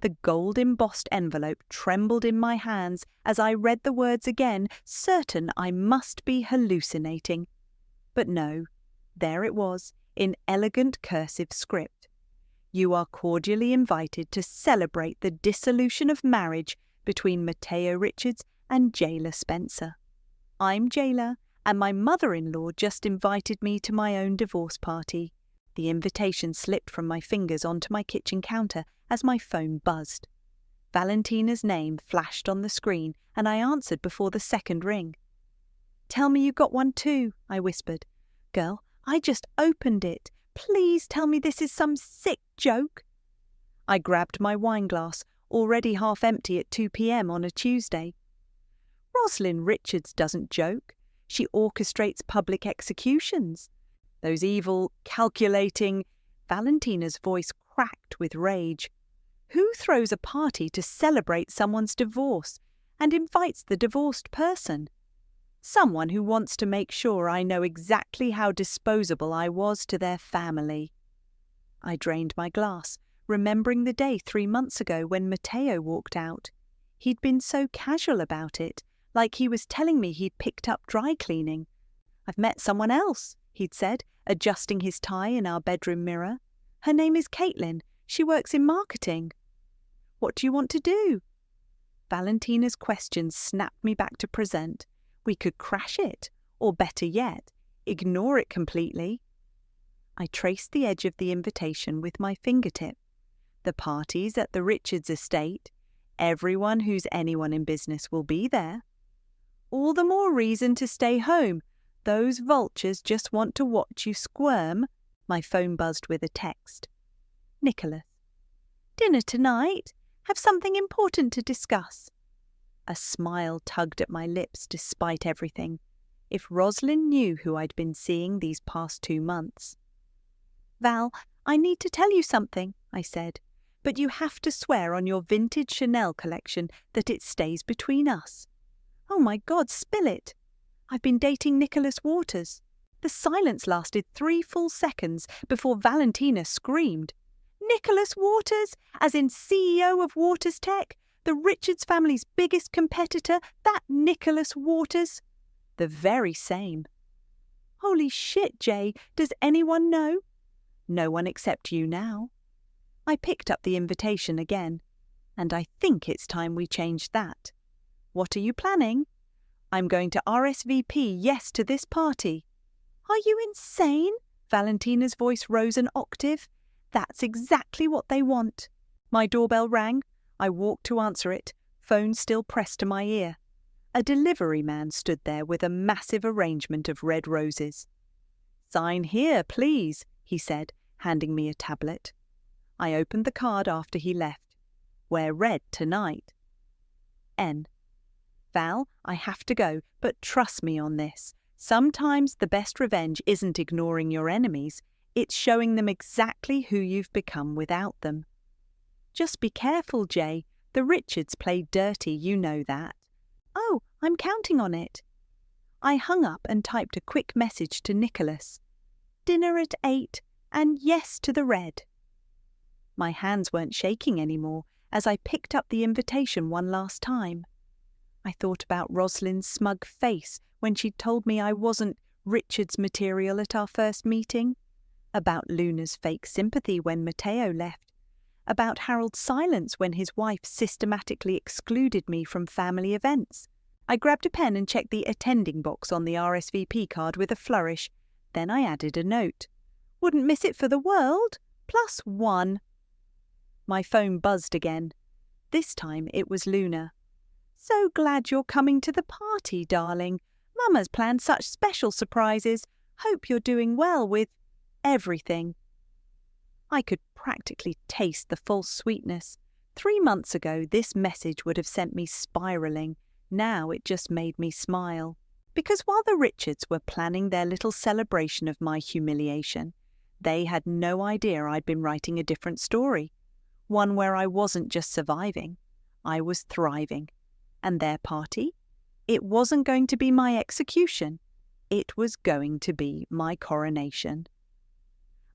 The gold-embossed envelope trembled in my hands as I read the words again, certain I must be hallucinating. But no, there it was, in elegant cursive script. You are cordially invited to celebrate the dissolution of marriage between Matteo Richards and Jayla Spencer. I'm Jayla, and my mother-in-law just invited me to my own divorce party. The invitation slipped from my fingers onto my kitchen counter as my phone buzzed. Valentina's name flashed on the screen, and I answered before the second ring. "Tell me you got one too," I whispered. "Girl, I just opened it. Please tell me this is some sick joke." I grabbed my wineglass, already half empty at 2 p.m. on a Tuesday. "Rosalind Richards doesn't joke. She orchestrates public executions. Those evil, calculating—" Valentina's voice cracked with rage. "Who throws a party to celebrate someone's divorce and invites the divorced person? Someone who wants to make sure I know exactly how disposable I was to their family." I drained my glass, remembering the day 3 months ago when Matteo walked out. He'd been so casual about it, like he was telling me he'd picked up dry cleaning. "I've met someone else," he'd said, adjusting his tie in our bedroom mirror. "Her name is Caitlin. She works in marketing." "What do you want to do?" Valentina's questions snapped me back to present. We could crash it, or better yet, ignore it completely. I traced the edge of the invitation with my fingertip. The party's at the Richards estate. Everyone who's anyone in business will be there. All the more reason to stay home. Those vultures just want to watch you squirm. My phone buzzed with a text. "Nicholas. Dinner tonight? Have something important to discuss." A smile tugged at my lips despite everything. If Rosalind knew who I'd been seeing these past 2 months. "Val, I need to tell you something," I said, "but you have to swear on your vintage Chanel collection that it stays between us." "Oh my God, spill it." "I've been dating Nicholas Waters." The silence lasted 3 full seconds before Valentina screamed. "Nicholas Waters, as in CEO of Waters Tech, the Richards family's biggest competitor, that Nicholas Waters?" "The very same." "Holy shit, Jay, does anyone know?" "No one except you now." I picked up the invitation again, and I think it's time we changed that. "What are you planning?" "I'm going to RSVP yes to this party." "Are you insane?" Valentina's voice rose an octave. "That's exactly what they want." My doorbell rang. I walked to answer it, phone still pressed to my ear. A delivery man stood there with a massive arrangement of red roses. "Sign here, please," he said, handing me a tablet. I opened the card after he left. "Wear red tonight." N. "Val, I have to go, but trust me on this. Sometimes the best revenge isn't ignoring your enemies, it's showing them exactly who you've become without them." "Just be careful, Jay. The Richards play dirty, you know that." "Oh, I'm counting on it." I hung up and typed a quick message to Nicholas. "Dinner at 8, and yes to the red." My hands weren't shaking anymore as I picked up the invitation one last time. I thought about Rosalind's smug face when she'd told me I wasn't Richard's material at our first meeting, about Luna's fake sympathy when Matteo left, about Harold's silence when his wife systematically excluded me from family events. I grabbed a pen and checked the attending box on the RSVP card with a flourish. Then I added a note. "Wouldn't miss it for the world. +1. My phone buzzed again. This time it was Luna. "So glad you're coming to the party, darling. Mama's planned such special surprises. Hope you're doing well with everything." I could practically taste the false sweetness. 3 months ago, this message would have sent me spiraling. Now it just made me smile. Because while the Richards were planning their little celebration of my humiliation, they had no idea I'd been writing a different story. One where I wasn't just surviving, I was thriving. And their party? It wasn't going to be my execution. It was going to be my coronation.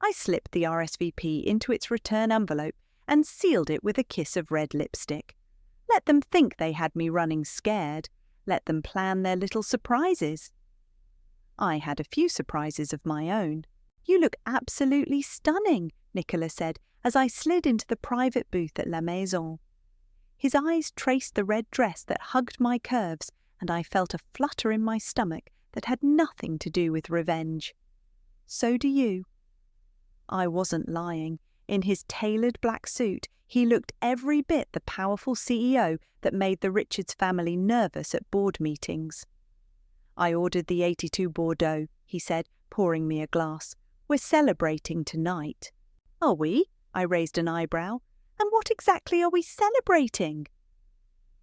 I slipped the RSVP into its return envelope and sealed it with a kiss of red lipstick. Let them think they had me running scared. Let them plan their little surprises. I had a few surprises of my own. "You look absolutely stunning," Nicola said as I slid into the private booth at La Maison. His eyes traced the red dress that hugged my curves, and I felt a flutter in my stomach that had nothing to do with revenge. "So do you." I wasn't lying. In his tailored black suit, he looked every bit the powerful CEO that made the Richards family nervous at board meetings. "I ordered the 82 Bordeaux," he said, pouring me a glass. "We're celebrating tonight." "Are we?" I raised an eyebrow. "And what exactly are we celebrating?"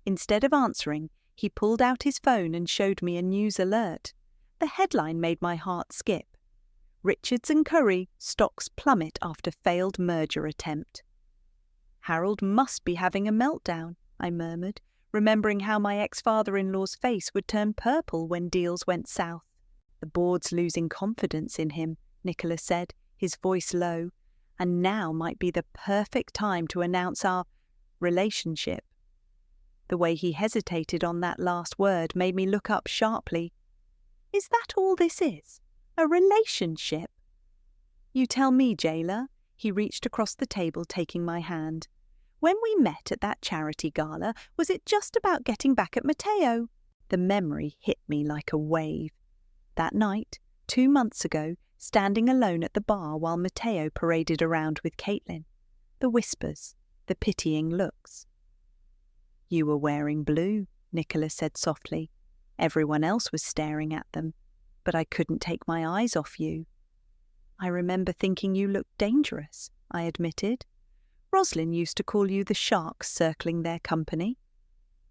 Instead of answering, he pulled out his phone and showed me a news alert. The headline made my heart skip. "Richards & Curry, stocks plummet after failed merger attempt." "Harold must be having a meltdown," I murmured, remembering how my ex-father-in-law's face would turn purple when deals went south. "The board's losing confidence in him," Nicholas said, his voice low, "and now might be the perfect time to announce our relationship." The way he hesitated on that last word made me look up sharply. "Is that all this is? A relationship?" "You tell me, jailer." He reached across the table, taking my hand. "When we met at that charity gala, was it just about getting back at Matteo?" The memory hit me like a wave. That night, 2 months ago, standing alone at the bar while Matteo paraded around with Caitlin. The whispers, the pitying looks. "You were wearing blue," Nicholas said softly. "Everyone else was staring at them, but I couldn't take my eyes off you." "I remember thinking you looked dangerous," I admitted. "Roslyn used to call you the sharks circling their company."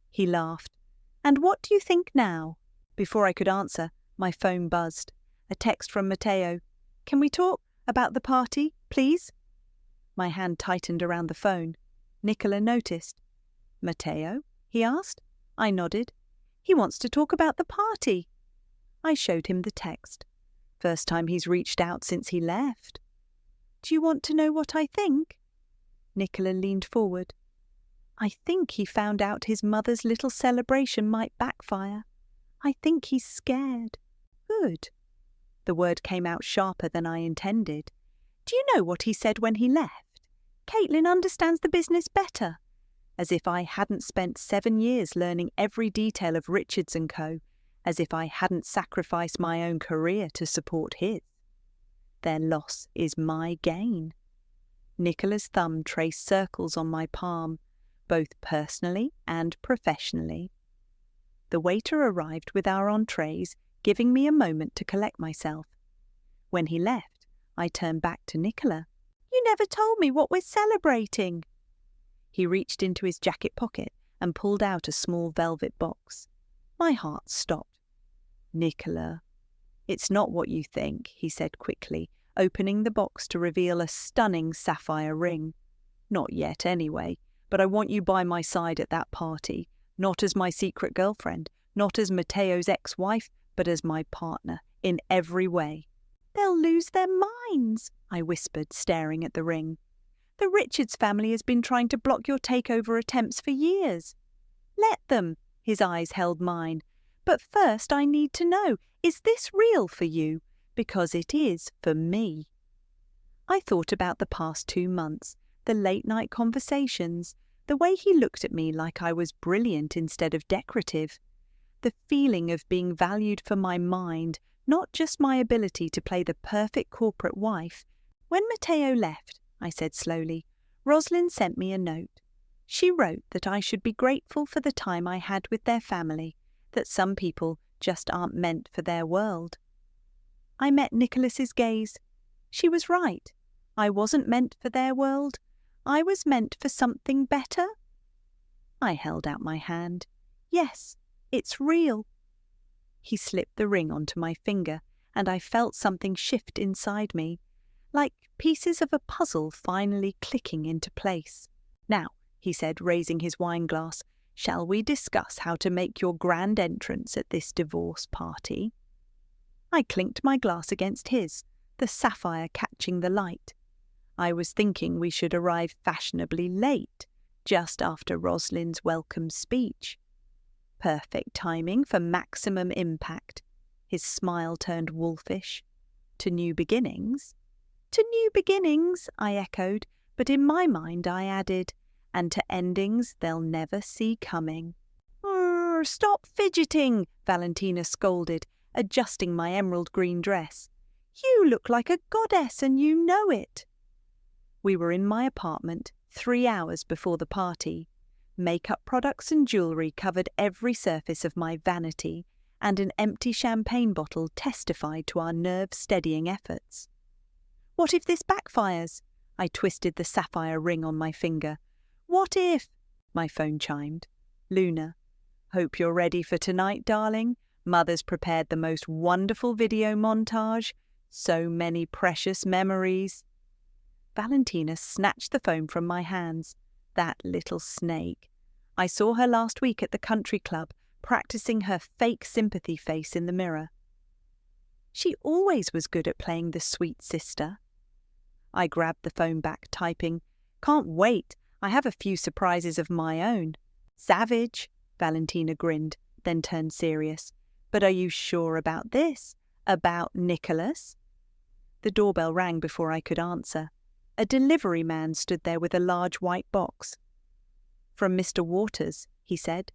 He laughed. "And what do you think now?" Before I could answer, my phone buzzed. A text from Matteo. "Can we talk about the party, please?" My hand tightened around the phone. Nicola noticed. "Matteo?" he asked. I nodded. "He wants to talk about the party." I showed him the text. First time he's reached out since he left. "Do you want to know what I think?" Nicola leaned forward. "I think he found out his mother's little celebration might backfire. I think he's scared." "Good." The word came out sharper than I intended. "Do you know what he said when he left? Caitlin understands the business better." As if I hadn't spent 7 years learning every detail of Richards & Co., as if I hadn't sacrificed my own career to support his. "Their loss is my gain." Nicola's thumb traced circles on my palm, both personally and professionally. The waiter arrived with our entrees, giving me a moment to collect myself. When he left, I turned back to Nicola. "You never told me what we're celebrating." He reached into his jacket pocket and pulled out a small velvet box. My heart stopped. "Nicola." "It's not what you think," he said quickly, opening the box to reveal a stunning sapphire ring. "Not yet, anyway, but I want you by my side at that party, not as my secret girlfriend, not as Matteo's ex-wife, but as my partner, in every way." "They'll lose their minds," I whispered, staring at the ring. "The Richards family has been trying to block your takeover attempts for years." "Let them," his eyes held mine. "But first I need to know, is this real for you? Because it is for me." I thought about the past 2 months, the late-night conversations, the way he looked at me like I was brilliant instead of decorative, the feeling of being valued for my mind, not just my ability to play the perfect corporate wife. "When Matteo left," I said slowly, "Roslyn sent me a note. She wrote that I should be grateful for the time I had with their family, that some people just aren't meant for their world." I met Nicholas's gaze. She was right. I wasn't meant for their world. I was meant for something better. I held out my hand. "Yes, it's real." He slipped the ring onto my finger, and I felt something shift inside me, like pieces of a puzzle finally clicking into place. "Now," he said, raising his wine glass, "shall we discuss how to make your grand entrance at this divorce party?" I clinked my glass against his, the sapphire catching the light. I was thinking we should arrive fashionably late, just after Rosalind's welcome speech. Perfect timing for maximum impact. His smile turned wolfish. To new beginnings? To new beginnings, I echoed, but in my mind I added, and to endings they'll never see coming. Stop fidgeting, Valentina scolded, adjusting my emerald green dress. You look like a goddess and you know it. We were in my apartment 3 hours before the party. Makeup products and jewellery covered every surface of my vanity, and an empty champagne bottle testified to our nerve-steadying efforts. What if this backfires? I twisted the sapphire ring on my finger. What if? My phone chimed. Luna. Hope you're ready for tonight, darling. Mother's prepared the most wonderful video montage. So many precious memories. Valentina snatched the phone from my hands. That little snake. I saw her last week at the country club, practicing her fake sympathy face in the mirror. She always was good at playing the sweet sister. I grabbed the phone back, typing, Can't wait, I have a few surprises of my own. Savage, Valentina grinned, then turned serious. But are you sure about this? About Nicholas? The doorbell rang before I could answer. A delivery man stood there with a large white box. From Mr. Waters, he said.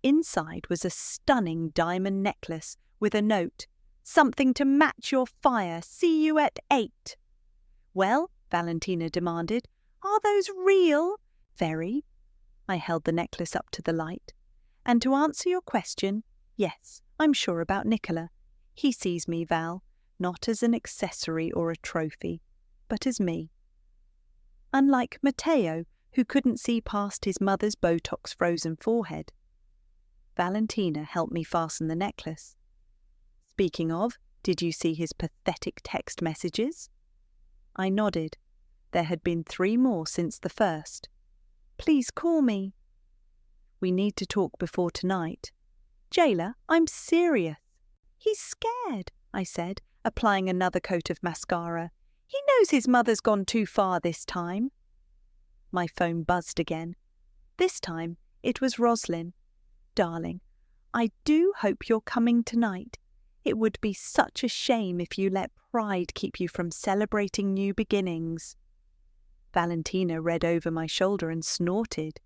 Inside was a stunning diamond necklace with a note. Something to match your fire. See you at 8. Well, Valentina demanded, are those real? Very. I held the necklace up to the light. And to answer your question, yes, I'm sure about Nicola. He sees me, Val, not as an accessory or a trophy, but as me. Unlike Matteo, who couldn't see past his mother's Botox-frozen forehead. Valentina helped me fasten the necklace. Speaking of, did you see his pathetic text messages? I nodded. There had been 3 more since the first. Please call me. We need to talk before tonight. Jayla, I'm serious. He's scared, I said, applying another coat of mascara. He knows his mother's gone too far this time. My phone buzzed again. This time it was Roslyn. Darling, I do hope you're coming tonight. It would be such a shame if you let pride keep you from celebrating new beginnings. Valentina read over my shoulder and snorted.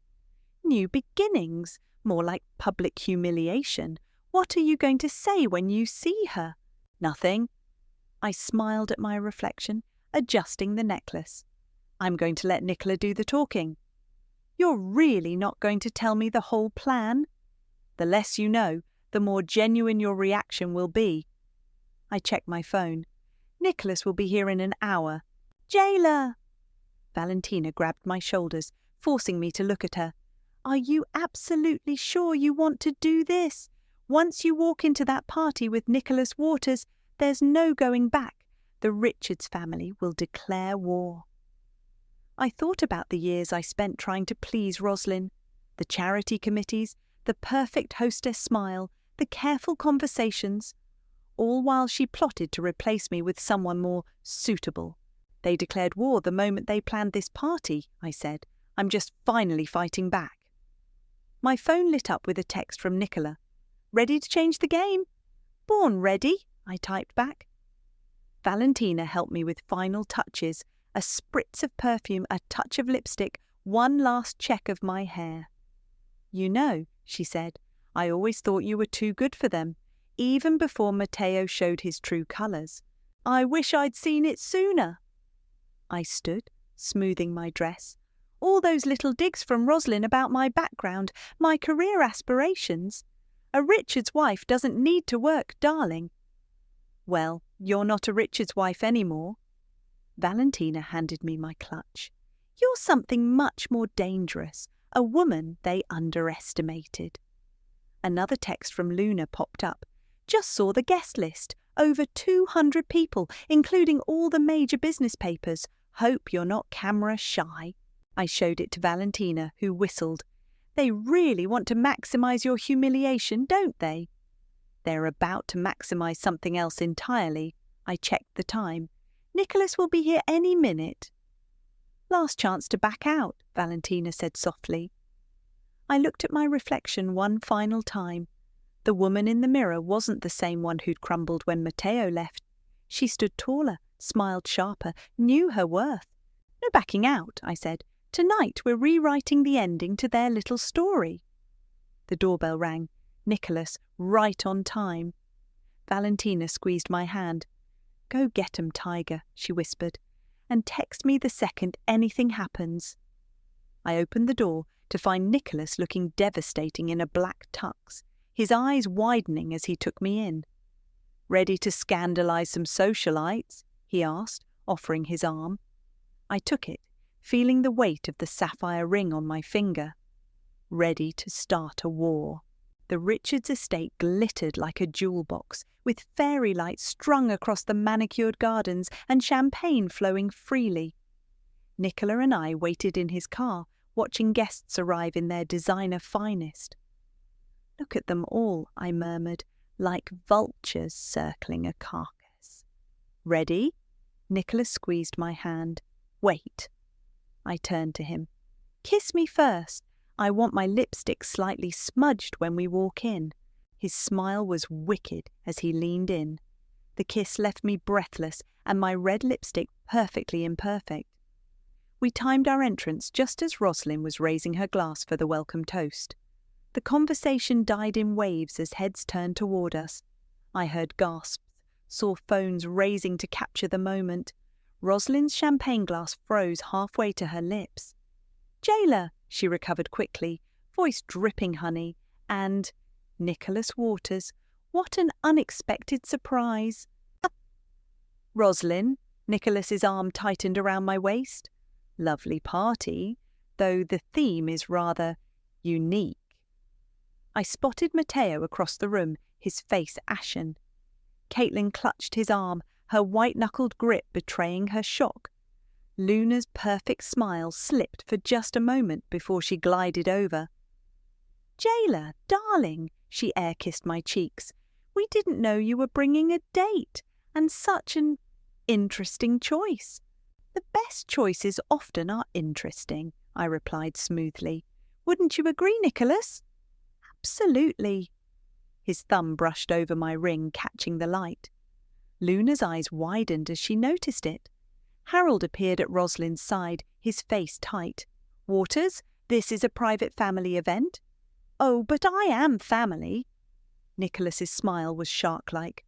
New beginnings? More like public humiliation. What are you going to say when you see her? Nothing. I smiled at my reflection, adjusting the necklace. I'm going to let Nicola do the talking. You're really not going to tell me the whole plan? The less you know, the more genuine your reaction will be. I checked my phone. Nicholas will be here in an hour. Jayla! Valentina grabbed my shoulders, forcing me to look at her. Are you absolutely sure you want to do this? Once you walk into that party with Nicholas Waters, there's no going back. The Richards family will declare war. I thought about the years I spent trying to please Roslyn, the charity committees, the perfect hostess smile, the careful conversations, all while she plotted to replace me with someone more suitable. They declared war the moment they planned this party, I said. I'm just finally fighting back. My phone lit up with a text from Nicola. Ready to change the game? Born ready, I typed back. Valentina helped me with final touches, a spritz of perfume, a touch of lipstick, one last check of my hair. You know, she said, I always thought you were too good for them, even before Matteo showed his true colours. I wish I'd seen it sooner. I stood, smoothing my dress. All those little digs from Roslyn about my background, my career aspirations. A Richards wife doesn't need to work, darling. Well, you're not a Richards wife anymore. Valentina handed me my clutch. You're something much more dangerous, a woman they underestimated. Another text from Luna popped up. Just saw the guest list. Over 200 people, including all the major business papers. Hope you're not camera shy. I showed it to Valentina, who whistled. They really want to maximize your humiliation, don't they? They're about to maximize something else entirely. I checked the time. Nicholas will be here any minute. Last chance to back out, Valentina said softly. I looked at my reflection one final time. The woman in the mirror wasn't the same one who'd crumbled when Matteo left. She stood taller, smiled sharper, knew her worth. No backing out, I said. Tonight we're rewriting the ending to their little story. The doorbell rang. Nicholas, right on time. Valentina squeezed my hand. Go get 'em, Tiger, she whispered, and text me the second anything happens. I opened the door to find Nicholas looking devastating in a black tux, his eyes widening as he took me in. Ready to scandalize some socialites? He asked, offering his arm. I took it, feeling the weight of the sapphire ring on my finger. Ready to start a war. The Richards estate glittered like a jewel box, with fairy lights strung across the manicured gardens and champagne flowing freely. Nicola and I waited in his car, watching guests arrive in their designer finest. Look at them all, I murmured, like vultures circling a carcass. Ready? Nicholas squeezed my hand. Wait. I turned to him. Kiss me first. I want my lipstick slightly smudged when we walk in. His smile was wicked as he leaned in. The kiss left me breathless and my red lipstick perfectly imperfect. We timed our entrance just as Rosalind was raising her glass for the welcome toast. The conversation died in waves as heads turned toward us. I heard gasps, saw phones raising to capture the moment. Rosalind's champagne glass froze halfway to her lips. Jailer, she recovered quickly, voice dripping honey, and Nicholas Waters. What an unexpected surprise. Rosalind, Nicholas's arm tightened around my waist. Lovely party, though the theme is rather unique. I spotted Matteo across the room, his face ashen. Caitlin clutched his arm, her white-knuckled grip betraying her shock. Luna's perfect smile slipped for just a moment before she glided over. Jailer, darling, she air-kissed my cheeks. We didn't know you were bringing a date, and such an interesting choice. The best choices often are interesting, I replied smoothly. Wouldn't you agree, Nicholas? Absolutely. His thumb brushed over my ring, catching the light. Luna's eyes widened as she noticed it. Harold appeared at Rosalind's side, his face tight. Waters, this is a private family event. Oh, but I am family. Nicholas's smile was shark-like.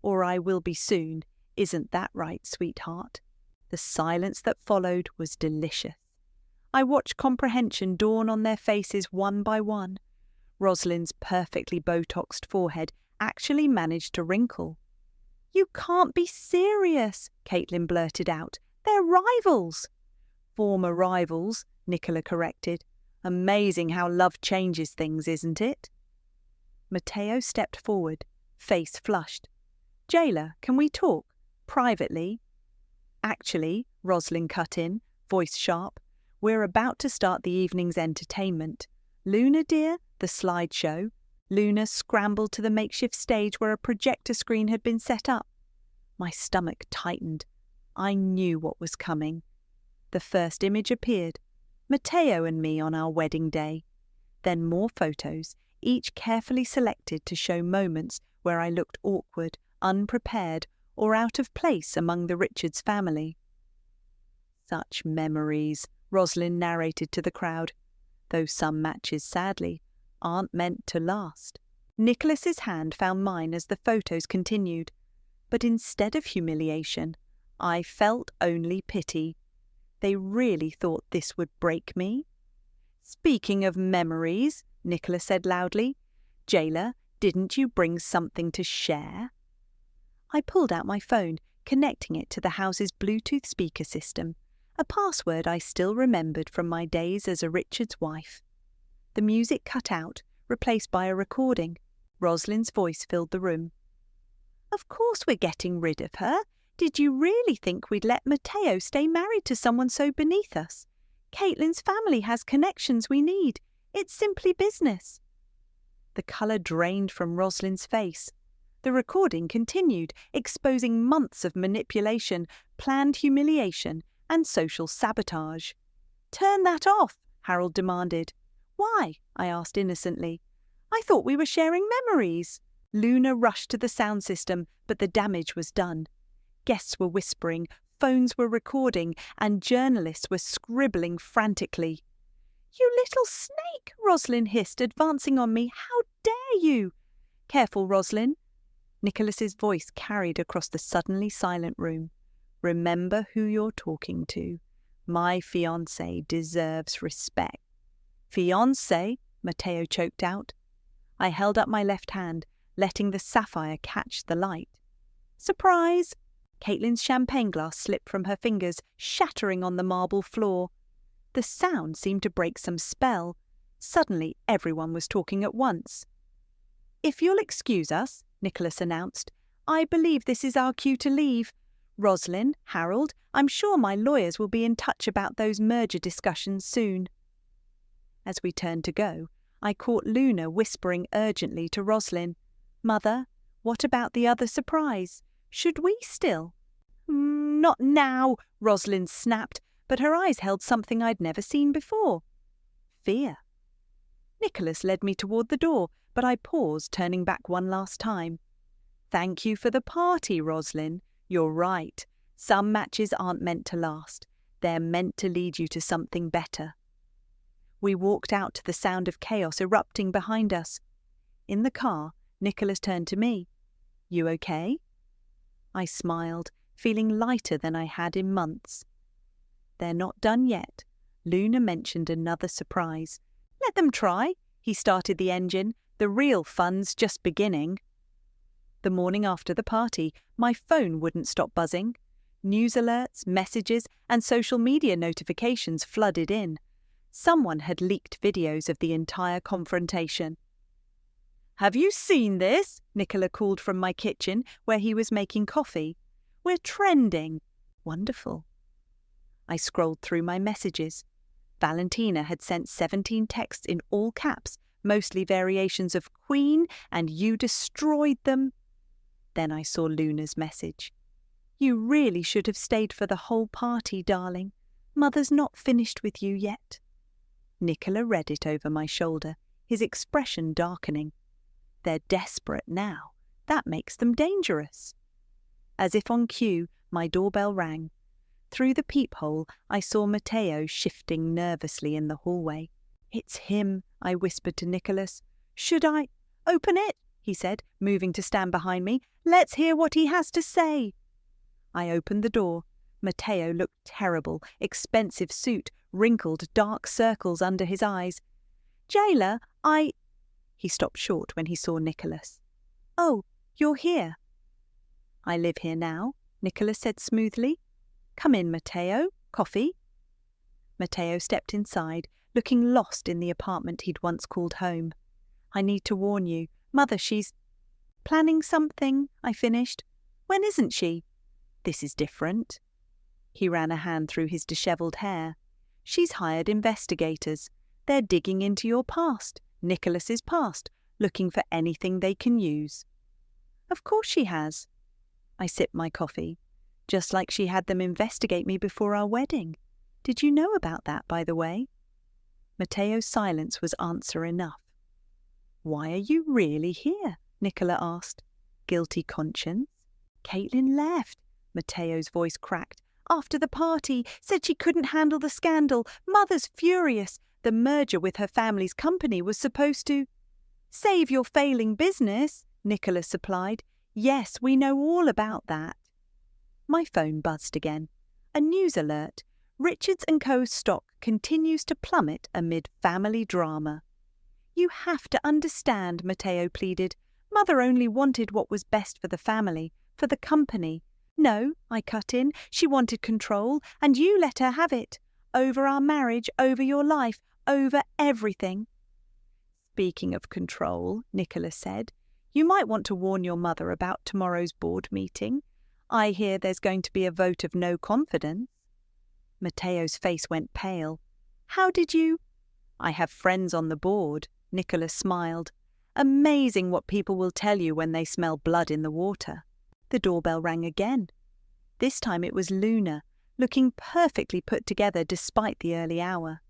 Or I will be soon. Isn't that right, sweetheart? The silence that followed was delicious. I watched comprehension dawn on their faces one by one. Rosalind's perfectly Botoxed forehead actually managed to wrinkle. You can't be serious, Caitlin blurted out. They're rivals. Former rivals, Nicola corrected. Amazing how love changes things, isn't it? Matteo stepped forward, face flushed. Jailer, can we talk? Privately? Actually, Rosalind cut in, voice sharp. We're about to start the evening's entertainment. Luna, dear, the slideshow. Luna scrambled to the makeshift stage where a projector screen had been set up. My stomach tightened. I knew what was coming. The first image appeared. Matteo and me on our wedding day. Then more photos, each carefully selected to show moments where I looked awkward, unprepared, or out of place among the Richards family. Such memories, Rosalind narrated to the crowd, though some matches, sadly, aren't meant to last. Nicholas's hand found mine as the photos continued, but instead of humiliation, I felt only pity. They really thought this would break me. Speaking of memories, Nicholas said loudly, Jailer, didn't you bring something to share? I pulled out my phone, connecting it to the house's Bluetooth speaker system, a password I still remembered from my days as a Richards wife. The music cut out, replaced by a recording. Rosalind's voice filled the room. Of course we're getting rid of her. Did you really think we'd let Matteo stay married to someone so beneath us? Caitlin's family has connections we need. It's simply business. The colour drained from Rosalind's face. The recording continued, exposing months of manipulation, planned humiliation, and social sabotage. "Turn that off," Harold demanded. "Why?" I asked innocently. "I thought we were sharing memories." Luna rushed to the sound system, but the damage was done. Guests were whispering, phones were recording, and journalists were scribbling frantically. "You little snake," Roslyn hissed, advancing on me. "How dare you?" "Careful, Roslyn." Nicholas's voice carried across the suddenly silent room. "Remember who you're talking to. My fiancé deserves respect." "Fiancé?" Matteo choked out. I held up my left hand, letting the sapphire catch the light. "Surprise!" Caitlin's champagne glass slipped from her fingers, shattering on the marble floor. The sound seemed to break some spell. Suddenly everyone was talking at once. "If you'll excuse us," Nicholas announced, "I believe this is our cue to leave. Roslyn, Harold, I'm sure my lawyers will be in touch about those merger discussions soon." As we turned to go, I caught Luna whispering urgently to Roslyn, "Mother, what about the other surprise? Should we still?" "Not now," Roslyn snapped, but her eyes held something I'd never seen before. Fear. Nicholas led me toward the door, but I paused, turning back one last time. "Thank you for the party, Roslyn. You're right. Some matches aren't meant to last. They're meant to lead you to something better." We walked out to the sound of chaos erupting behind us. In the car, Nicholas turned to me. "You okay?" I smiled, feeling lighter than I had in months. "They're not done yet." Luna mentioned another surprise. "Let them try." He started the engine. "The real fun's just beginning." The morning after the party, my phone wouldn't stop buzzing. News alerts, messages, and social media notifications flooded in. Someone had leaked videos of the entire confrontation. "Have you seen this?" Nicola called from my kitchen, where he was making coffee. "We're trending." "Wonderful." I scrolled through my messages. Valentina had sent 17 texts in all caps, mostly variations of "Queen" and "You destroyed them." Then I saw Luna's message. "You really should have stayed for the whole party, darling. Mother's not finished with you yet." Nicola read it over my shoulder, his expression darkening. "They're desperate now. That makes them dangerous." As if on cue, my doorbell rang. Through the peephole, I saw Matteo shifting nervously in the hallway. "It's him," I whispered to Nicholas. "Should I—" "Open it," he said, moving to stand behind me. "Let's hear what he has to say." I opened the door. Matteo looked terrible, expensive suit, wrinkled, dark circles under his eyes. "Jailer, He stopped short when he saw Nicholas. "Oh, you're here." "I live here now," Nicholas said smoothly. "Come in, Matteo. Coffee?" Matteo stepped inside, looking lost in the apartment he'd once called home. "I need to warn you. Mother, she's—" "Planning something," I finished. "When isn't she?" "This is different." He ran a hand through his dishevelled hair. "She's hired investigators. They're digging into your past, Nicholas's past, looking for anything they can use." "Of course she has." I sipped my coffee. "Just like she had them investigate me before our wedding. Did you know about that, by the way?" Matteo's silence was answer enough. "Why are you really here?" Nicola asked. "Guilty conscience?" "Caitlin left." Matteo's voice cracked. "After the party, said she couldn't handle the scandal. Mother's furious. The merger with her family's company was supposed to—" "Save your failing business," Nicola supplied. "Yes, we know all about that." My phone buzzed again. A news alert. Richards & Co. stock continues to plummet amid family drama. "You have to understand," Matteo pleaded. "Mother only wanted what was best for the family, for the company." "No," I cut in, "she wanted control, and you let her have it. Over our marriage, over your life, over everything." "Speaking of control," Nicholas said, "you might want to warn your mother about tomorrow's board meeting. I hear there's going to be a vote of no confidence." Matteo's face went pale. "How did you—" "I have friends on the board," Nicholas smiled. "Amazing what people will tell you when they smell blood in the water." The doorbell rang again. This time it was Luna. looking perfectly put together despite the early hour.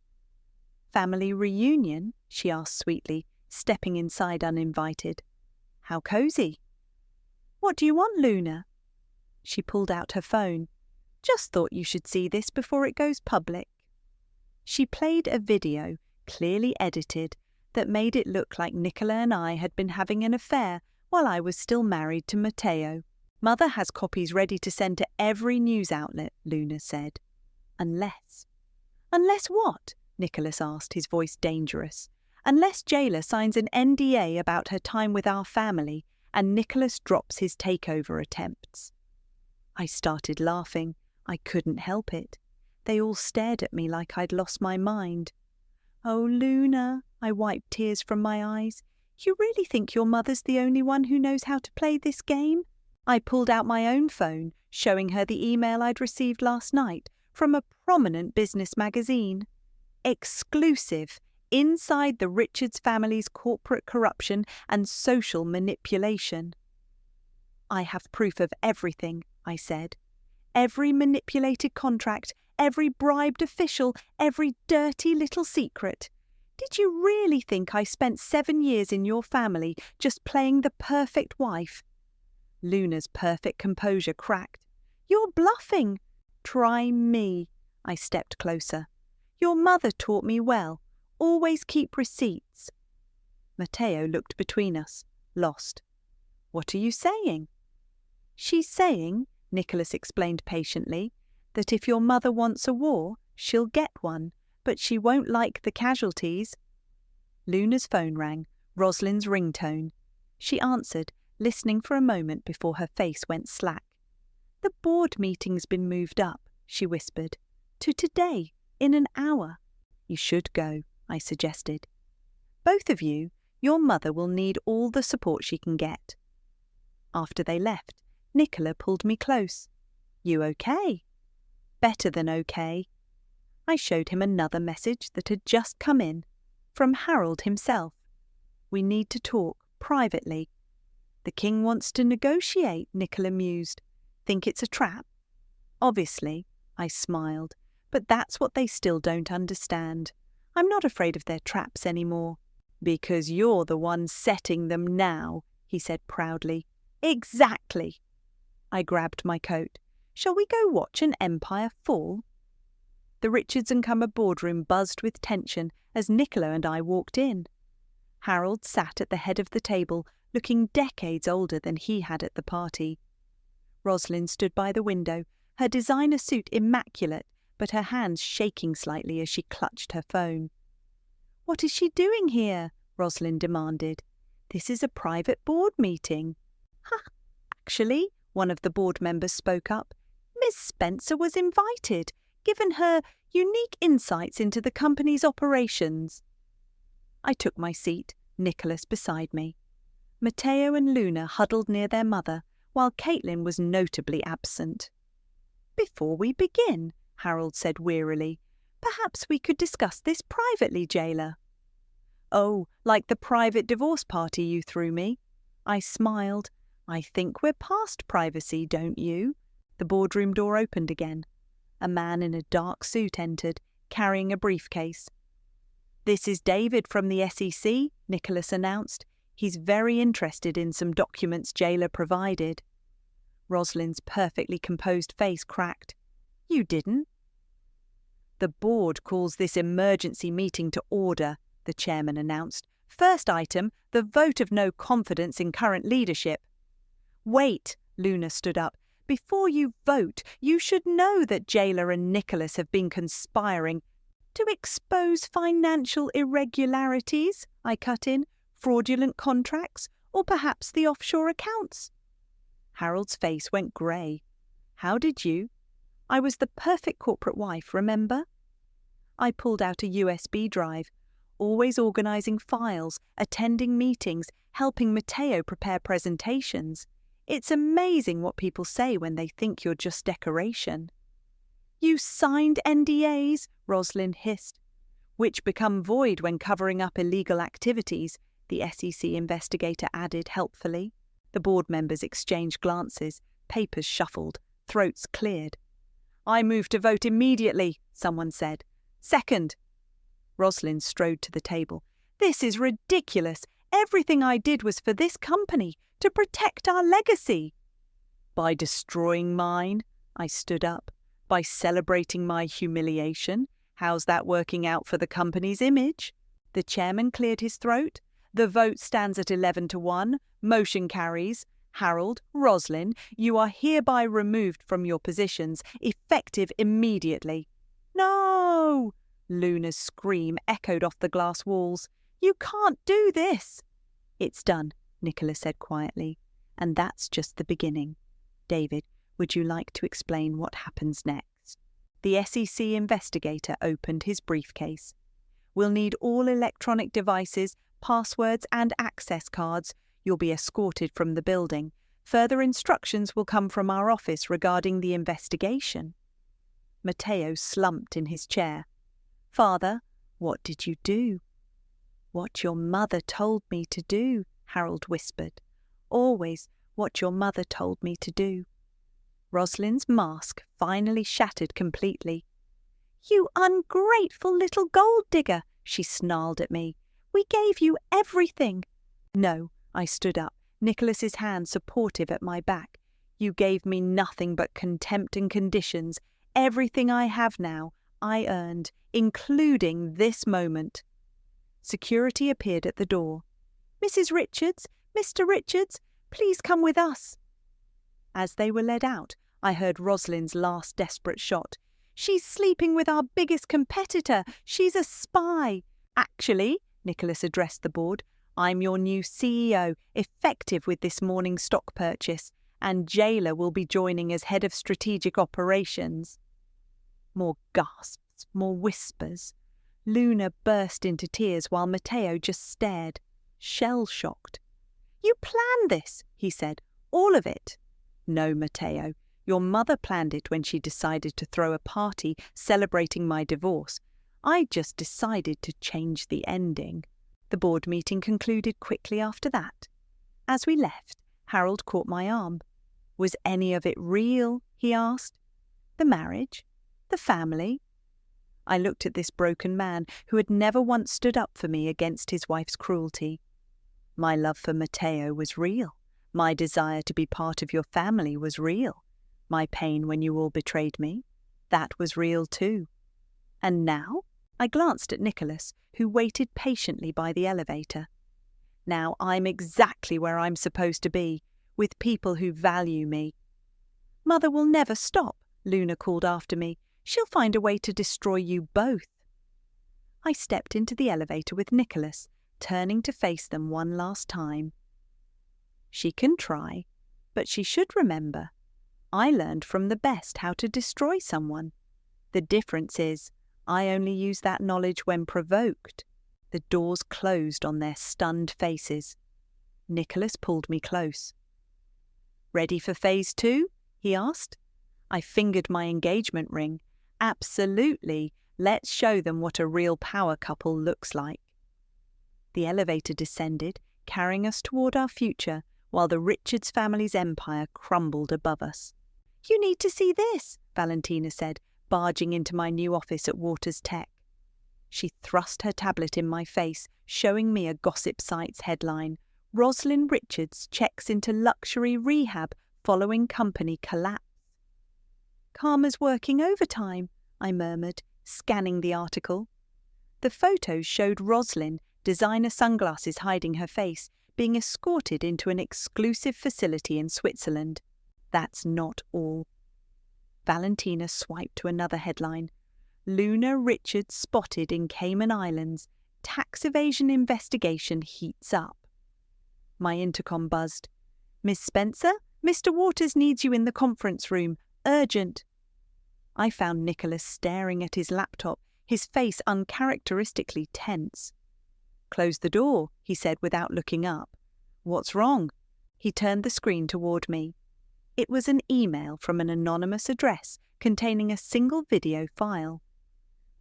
"Family reunion?" she asked sweetly, stepping inside uninvited. "How cosy." "What do you want, Luna?" She pulled out her phone. "Just thought you should see this before it goes public." She played a video, clearly edited, that made it look like Nicola and I had been having an affair while I was still married to Matteo. "Mother has copies ready to send to every news outlet," Luna said. "Unless—" "Unless what?" Nicholas asked, his voice dangerous. "Unless Jayla signs an NDA about her time with our family and Nicholas drops his takeover attempts." I started laughing. I couldn't help it. They all stared at me like I'd lost my mind. "Oh, Luna," I wiped tears from my eyes. "You really think your mother's the only one who knows how to play this game?" I pulled out my own phone, showing her the email I'd received last night from a prominent business magazine. Exclusive, inside the Richards family's corporate corruption and social manipulation. "I have proof of everything," I said. "Every manipulated contract, every bribed official, every dirty little secret. Did you really think I spent 7 years in your family just playing the perfect wife?" Luna's perfect composure cracked. "You're bluffing." "Try me." I stepped closer. "Your mother taught me well. Always keep receipts." Matteo looked between us, lost. "What are you saying?" "She's saying," Nicholas explained patiently, "that if your mother wants a war, she'll get one, but she won't like the casualties." Luna's phone rang, Rosalind's ringtone. She answered, listening for a moment before her face went slack. "The board meeting's been moved up," she whispered, "to today, in an hour." "You should go," I suggested. "Both of you, your mother will need all the support she can get." After they left, Nicola pulled me close. "You okay?" "Better than okay." I showed him another message that had just come in, from Harold himself. "We need to talk, privately." "The king wants to negotiate," Nicola mused. "Think it's a trap?" "Obviously," I smiled, "but that's what they still don't understand. I'm not afraid of their traps anymore." "Because you're the one setting them now," he said proudly. "Exactly." I grabbed my coat. "Shall we go watch an empire fall?" The Richards and Cumber boardroom buzzed with tension as Nicola and I walked in. Harold sat at the head of the table, looking decades older than he had at the party. Rosalind stood by the window, her designer suit immaculate, but her hands shaking slightly as she clutched her phone. "What is she doing here?" Rosalind demanded. "This is a private board meeting." "Ha! Actually," one of the board members spoke up, "Miss Spencer was invited, given her unique insights into the company's operations." I took my seat, Nicholas beside me. Matteo and Luna huddled near their mother, while Caitlin was notably absent. "Before we begin," Harold said wearily, "perhaps we could discuss this privately, Jayla." "Oh, like the private divorce party you threw me?" I smiled. "I think we're past privacy, don't you?" The boardroom door opened again. A man in a dark suit entered, carrying a briefcase. "This is David from the SEC," Nicholas announced. "He's very interested in some documents Jayla provided." Rosalind's perfectly composed face cracked. "You didn't?" "The board calls this emergency meeting to order," the chairman announced. "First item, the vote of no confidence in current leadership." "Wait," Luna stood up. "Before you vote, you should know that Jayla and Nicholas have been conspiring to expose financial irregularities," I cut in, "fraudulent contracts, or perhaps the offshore accounts." Harold's face went grey. "How did you? I was the perfect corporate wife, remember?" I pulled out a USB drive, always organising files, attending meetings, helping Matteo prepare presentations. It's amazing what people say when they think you're just decoration. "You signed NDAs," Rosalind hissed. "Which become void when covering up illegal activities," the SEC investigator added helpfully. The board members exchanged glances, papers shuffled, throats cleared. I move to vote immediately, someone said. Second. Rosalind strode to the table. This is ridiculous. Everything I did was for this company, to protect our legacy. By destroying mine? I stood up. By celebrating my humiliation? How's that working out for the company's image? The chairman cleared his throat. The vote stands at 11-1. Motion carries. Harold, Roslyn, you are hereby removed from your positions, effective immediately. No! Luna's scream echoed off the glass walls. You can't do this! It's done, Nicholas said quietly. And that's just the beginning. David, would you like to explain what happens next? The SEC investigator opened his briefcase. We'll need all electronic devices, passwords and access cards. You'll be escorted from the building. Further instructions will come from our office regarding the investigation. Matteo slumped in his chair. Father, what did you do? What your mother told me to do, Harold whispered. Always what your mother told me to do. Rosalind's mask finally shattered completely. You ungrateful little gold digger, she snarled at me. We gave you everything. No, I stood up, Nicholas's hand supportive at my back. You gave me nothing but contempt and conditions. Everything I have now, I earned, including this moment. Security appeared at the door. Mrs. Richards, Mr. Richards, please come with us. As they were led out, I heard Rosalind's last desperate shot. She's sleeping with our biggest competitor. She's a spy. Actually, Nicholas addressed the board, I'm your new CEO, effective with this morning's stock purchase, and Jailer will be joining as head of strategic operations. More gasps, more whispers. Luna burst into tears while Matteo just stared, shell-shocked. You planned this, he said, all of it. No, Matteo, your mother planned it when she decided to throw a party celebrating my divorce. I just decided to change the ending. The board meeting concluded quickly after that. As we left, Harold caught my arm. Was any of it real? He asked. The marriage? The family? I looked at this broken man who had never once stood up for me against his wife's cruelty. My love for Matteo was real. My desire to be part of your family was real. My pain when you all betrayed me, that was real too. And now? I glanced at Nicholas, who waited patiently by the elevator. Now I'm exactly where I'm supposed to be, with people who value me. Mother will never stop, Luna called after me. She'll find a way to destroy you both. I stepped into the elevator with Nicholas, turning to face them one last time. She can try, but she should remember. I learned from the best how to destroy someone. The difference is, I only use that knowledge when provoked. The doors closed on their stunned faces. Nicholas pulled me close. Ready for phase 2? He asked. I fingered my engagement ring. Absolutely. Let's show them what a real power couple looks like. The elevator descended, carrying us toward our future, while the Richards family's empire crumbled above us. You need to see this, Valentina said, barging into my new office at Waters Tech. She thrust her tablet in my face, showing me a gossip site's headline, Roslyn Richards checks into luxury rehab following company collapse. Karma's working overtime, I murmured, scanning the article. The photos showed Roslyn, designer sunglasses hiding her face, being escorted into an exclusive facility in Switzerland. That's not all. Valentina swiped to another headline. Luna Richards spotted in Cayman Islands. Tax evasion investigation heats up. My intercom buzzed. Miss Spencer, Mr. Waters needs you in the conference room. Urgent. I found Nicholas staring at his laptop, his face uncharacteristically tense. Close the door, he said without looking up. What's wrong? He turned the screen toward me. It was an email from an anonymous address containing a single video file.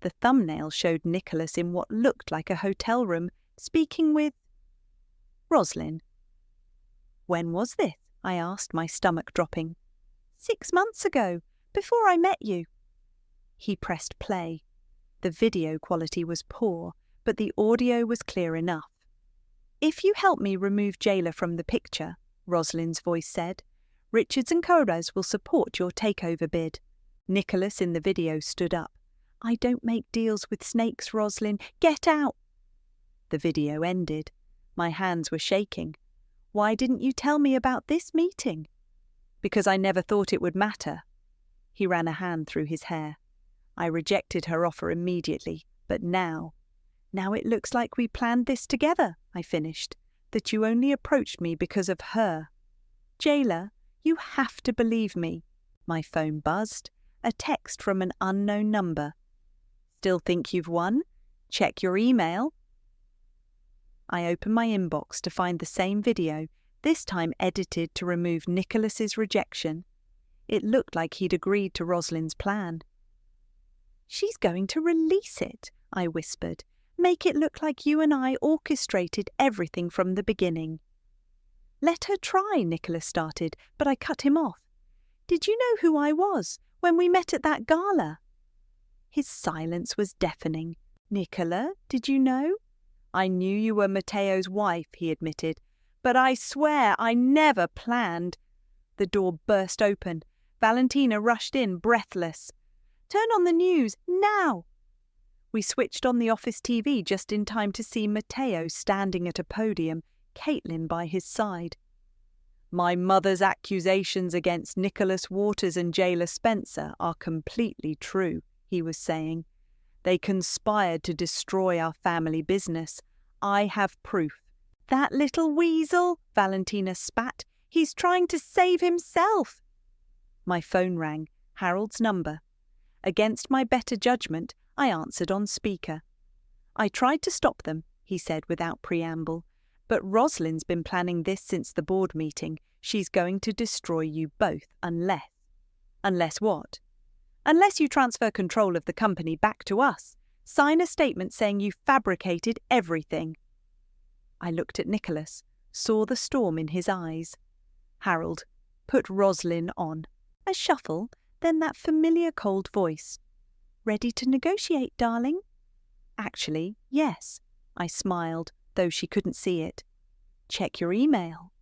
The thumbnail showed Nicholas in what looked like a hotel room, speaking with Roslyn. When was this? I asked, my stomach dropping. 6 months ago. before I met you." He pressed play. The video quality was poor, but the audio was clear enough. "If you help me remove Jayla from the picture," Rosalind's voice said, "Richards and Corres will support your takeover bid." Nicholas in the video stood up. "I don't make deals with snakes, Rosalind. Get out!" The video ended. My hands were shaking. "Why didn't you tell me about this meeting?" "Because I never thought it would matter." He ran a hand through his hair. "I rejected her offer immediately, but now it looks like we planned this together," I finished, "that you only approached me because of her. Jayla, you have to believe me." My phone buzzed. A text from an unknown number. "Still think you've won? Check your email." I opened my inbox to find the same video, this time edited to remove Nicholas's rejection. It looked like he'd agreed to Rosalind's plan. "She's going to release it," I whispered. "Make it look like you and I orchestrated everything from the beginning." "Let her try," Nicholas started, but I cut him off. "Did you know who I was when we met at that gala?" His silence was deafening. "Nicola, did you know?" "I knew you were Matteo's wife," he admitted, "but I swear I never planned." The door burst open. Valentina rushed in, breathless. "Turn on the news, now!" We switched on the office TV just in time to see Matteo standing at a podium, Caitlin by his side. "My mother's accusations against Nicholas Waters and Jayla Spencer are completely true," he was saying. "They conspired to destroy our family business. I have proof." "That little weasel," Valentina spat. "He's trying to save himself." My phone rang, Harold's number. Against my better judgment, I answered on speaker. "I tried to stop them," he said without preamble, "but Rosalind's been planning this since the board meeting. She's going to destroy you both unless..." "Unless what?" "Unless you transfer control of the company back to us. Sign a statement saying you fabricated everything." I looked at Nicholas, saw the storm in his eyes. "Harold, put Rosalind on." A shuffle, then that familiar cold voice. "Ready to negotiate, darling?" "Actually, yes." I smiled, though she couldn't see it. "Check your email."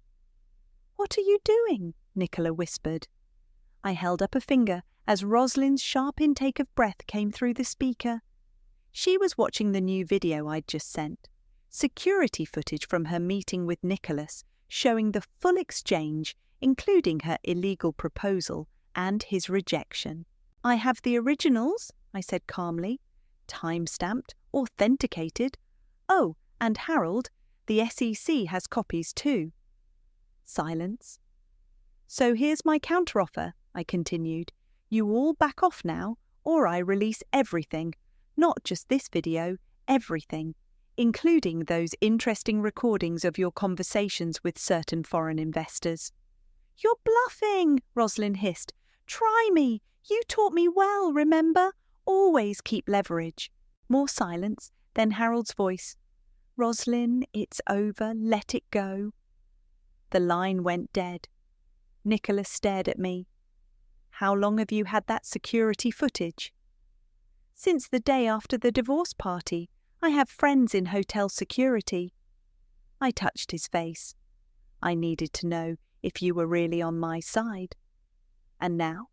"What are you doing?" Nicola whispered. I held up a finger as Rosalind's sharp intake of breath came through the speaker. She was watching the new video I'd just sent. Security footage from her meeting with Nicholas, showing the full exchange, including her illegal proposal and his rejection. "I have the originals," I said calmly. "Time-stamped, authenticated. Oh, and Harold, the SEC has copies too." Silence. "So here's my counteroffer," I continued. "You all back off now, or I release everything. Not just this video, everything, including those interesting recordings of your conversations with certain foreign investors." "You're bluffing," Rosalind hissed. "Try me. You taught me well, remember? Always keep leverage." More silence, then Harold's voice. "Rosalind, it's over. Let it go." The line went dead. Nicholas stared at me. "How long have you had that security footage?" "Since the day after the divorce party. I have friends in hotel security." I touched his face. I needed to know if you were really on my side. "And now?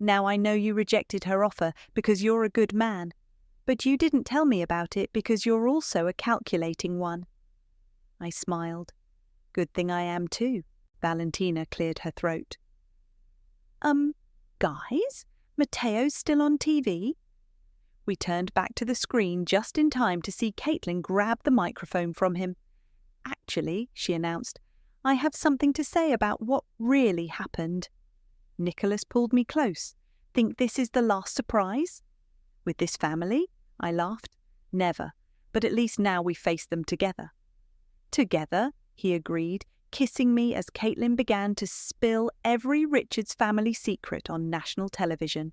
Now I know you rejected her offer because you're a good man, but you didn't tell me about it because you're also a calculating one." I smiled. "Good thing I am too." Valentina cleared her throat. Guys? Matteo's still on TV?" We turned back to the screen just in time to see Caitlin grab the microphone from him. "Actually," she announced, "I have something to say about what really happened." Nicholas pulled me close. "Think this is the last surprise?" "With this family?" I laughed. "Never. But at least now we face them together." "Together," he agreed, kissing me as Caitlin began to spill every Richards family secret on national television.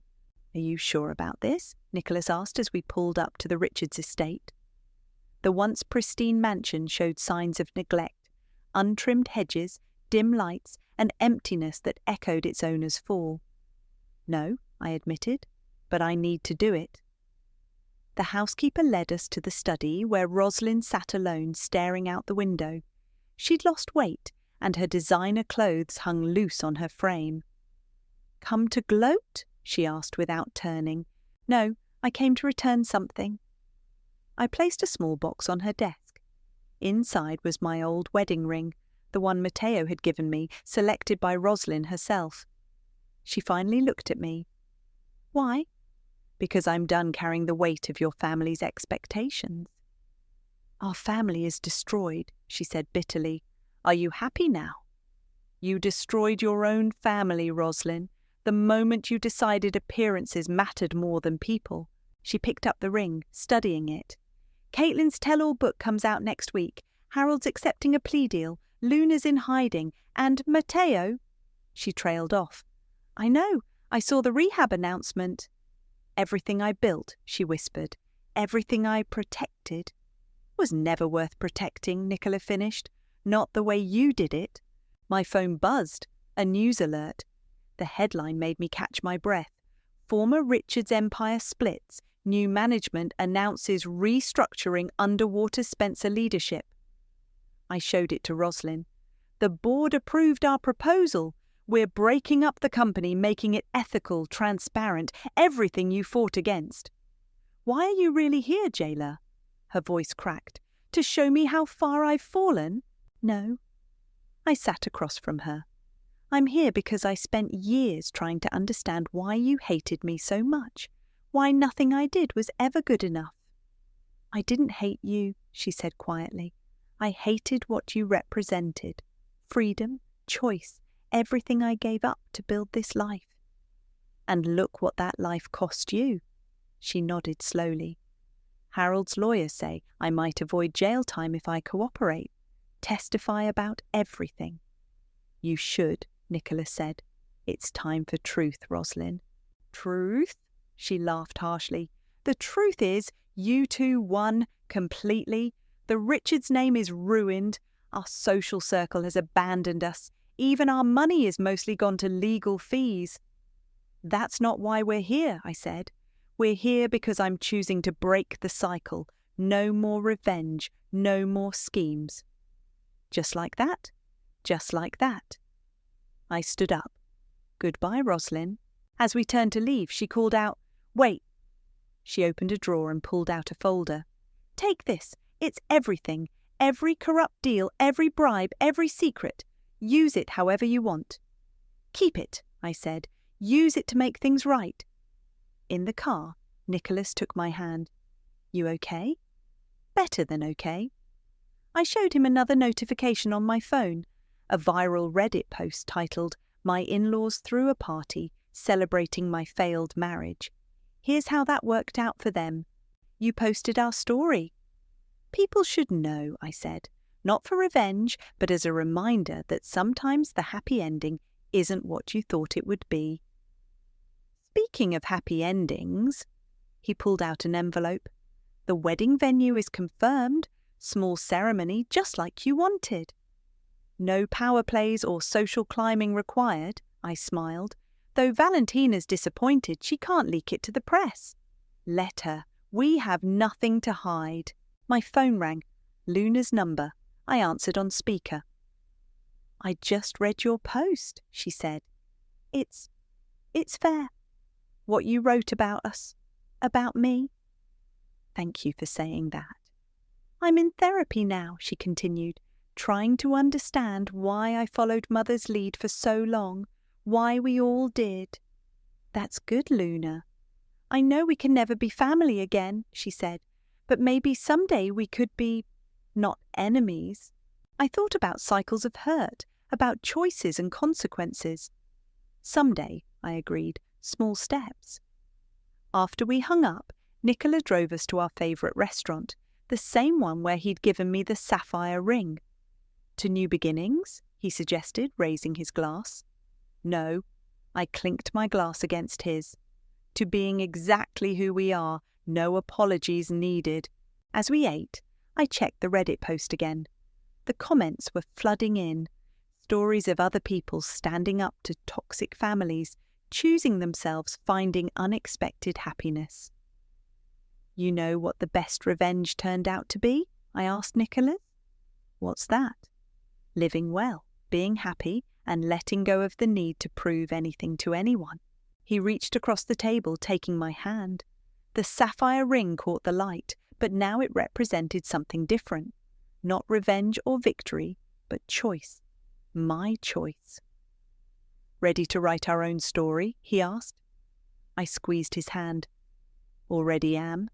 "Are you sure about this?" Nicholas asked as we pulled up to the Richards estate. The once pristine mansion showed signs of neglect, untrimmed hedges, dim lights, and emptiness that echoed its owner's fall. "No, I admitted, but I need to do it. The housekeeper led us to the study where Rosalind sat alone staring out the window. She'd lost weight, and her designer clothes hung loose on her frame. "Come to gloat?" she asked without turning. "No, I came to return something." I placed a small box on her desk. Inside was my old wedding ring, the one Matteo had given me, selected by Rosalind herself. She finally looked at me. "Why?" "Because I'm done carrying the weight of your family's expectations." "Our family is destroyed," she said bitterly. "Are you happy now?" "You destroyed your own family, Rosalind, the moment you decided appearances mattered more than people." She picked up the ring, studying it. "Caitlin's tell-all book comes out next week. Harold's accepting a plea deal. Luna's in hiding. And Matteo—" She trailed off. "I know. I saw the rehab announcement." "Everything I built," she whispered, "everything I protected—" "Was never worth protecting," Nicola finished. "Not the way you did it." My phone buzzed. A news alert. The headline made me catch my breath. "Former Richards Empire splits. New management announces restructuring underwater Spencer leadership." I showed it to Rosalind. "The board approved our proposal. We're breaking up the company, making it ethical, transparent, everything you fought against." "Why are you really here, Jayla?" Her voice cracked. "To show me how far I've fallen?" "No." I sat across from her. "I'm here because I spent years trying to understand why you hated me so much, why nothing I did was ever good enough." "I didn't hate you," she said quietly. "I hated what you represented. Freedom, choice, everything I gave up to build this life." "And look what that life cost you." She nodded slowly. "Harold's lawyers say I might avoid jail time if I cooperate. Testify about everything." "You should," Nicola said. "It's time for truth, Rosalind." "Truth?" She laughed harshly. "The truth is, you two won completely. The Richards name is ruined. Our social circle has abandoned us. Even our money is mostly gone to legal fees." "That's not why we're here," I said. "We're here because I'm choosing to break the cycle. No more revenge, no more schemes." Just like that. Just like that. I stood up. "Goodbye, Rosalind." As we turned to leave, she called out, "Wait." She opened a drawer and pulled out a folder. "Take this. It's everything. Every corrupt deal, every bribe, every secret. Use it however you want." "Keep it," I said. "Use it to make things right." In the car, Nicholas took my hand. "You okay?" "Better than okay." I showed him another notification on my phone, a viral Reddit post titled, "My in-laws threw a party celebrating my failed marriage. Here's how that worked out for them. You posted our story." "People should know," I said, "not for revenge, but as a reminder that sometimes the happy ending isn't what you thought it would be." "Speaking of happy endings," he pulled out an envelope. "The wedding venue is confirmed. Small ceremony, just like you wanted." "No power plays or social climbing required," I smiled. "Though Valentina's disappointed she can't leak it to the press." "Let her. We have nothing to hide." My phone rang. Luna's number. I answered on speaker. "I just read your post," she said. It's fair. What you wrote about us. About me." "Thank you for saying that." "I'm in therapy now," she continued, "trying to understand why I followed Mother's lead for so long, why we all did." "That's good, Luna." "I know we can never be family again," she said, "but maybe someday we could be, not enemies." I thought about cycles of hurt, about choices and consequences. "Someday," I agreed, "small steps." After we hung up, Nicola drove us to our favourite restaurant, the same one where he'd given me the sapphire ring. "To new beginnings?" he suggested, raising his glass. "No." I clinked my glass against his. "To being exactly who we are, no apologies needed." As we ate, I checked the Reddit post again. The comments were flooding in. Stories of other people standing up to toxic families, choosing themselves, finding unexpected happiness. You know what the best revenge turned out to be? I asked Nicholas. What's that? Living well, being happy, and letting go of the need to prove anything to anyone. He reached across the table, taking my hand. The sapphire ring caught the light, but now it represented something different. Not revenge or victory, but choice. My choice. Ready to write our own story? He asked. I squeezed his hand. Already am.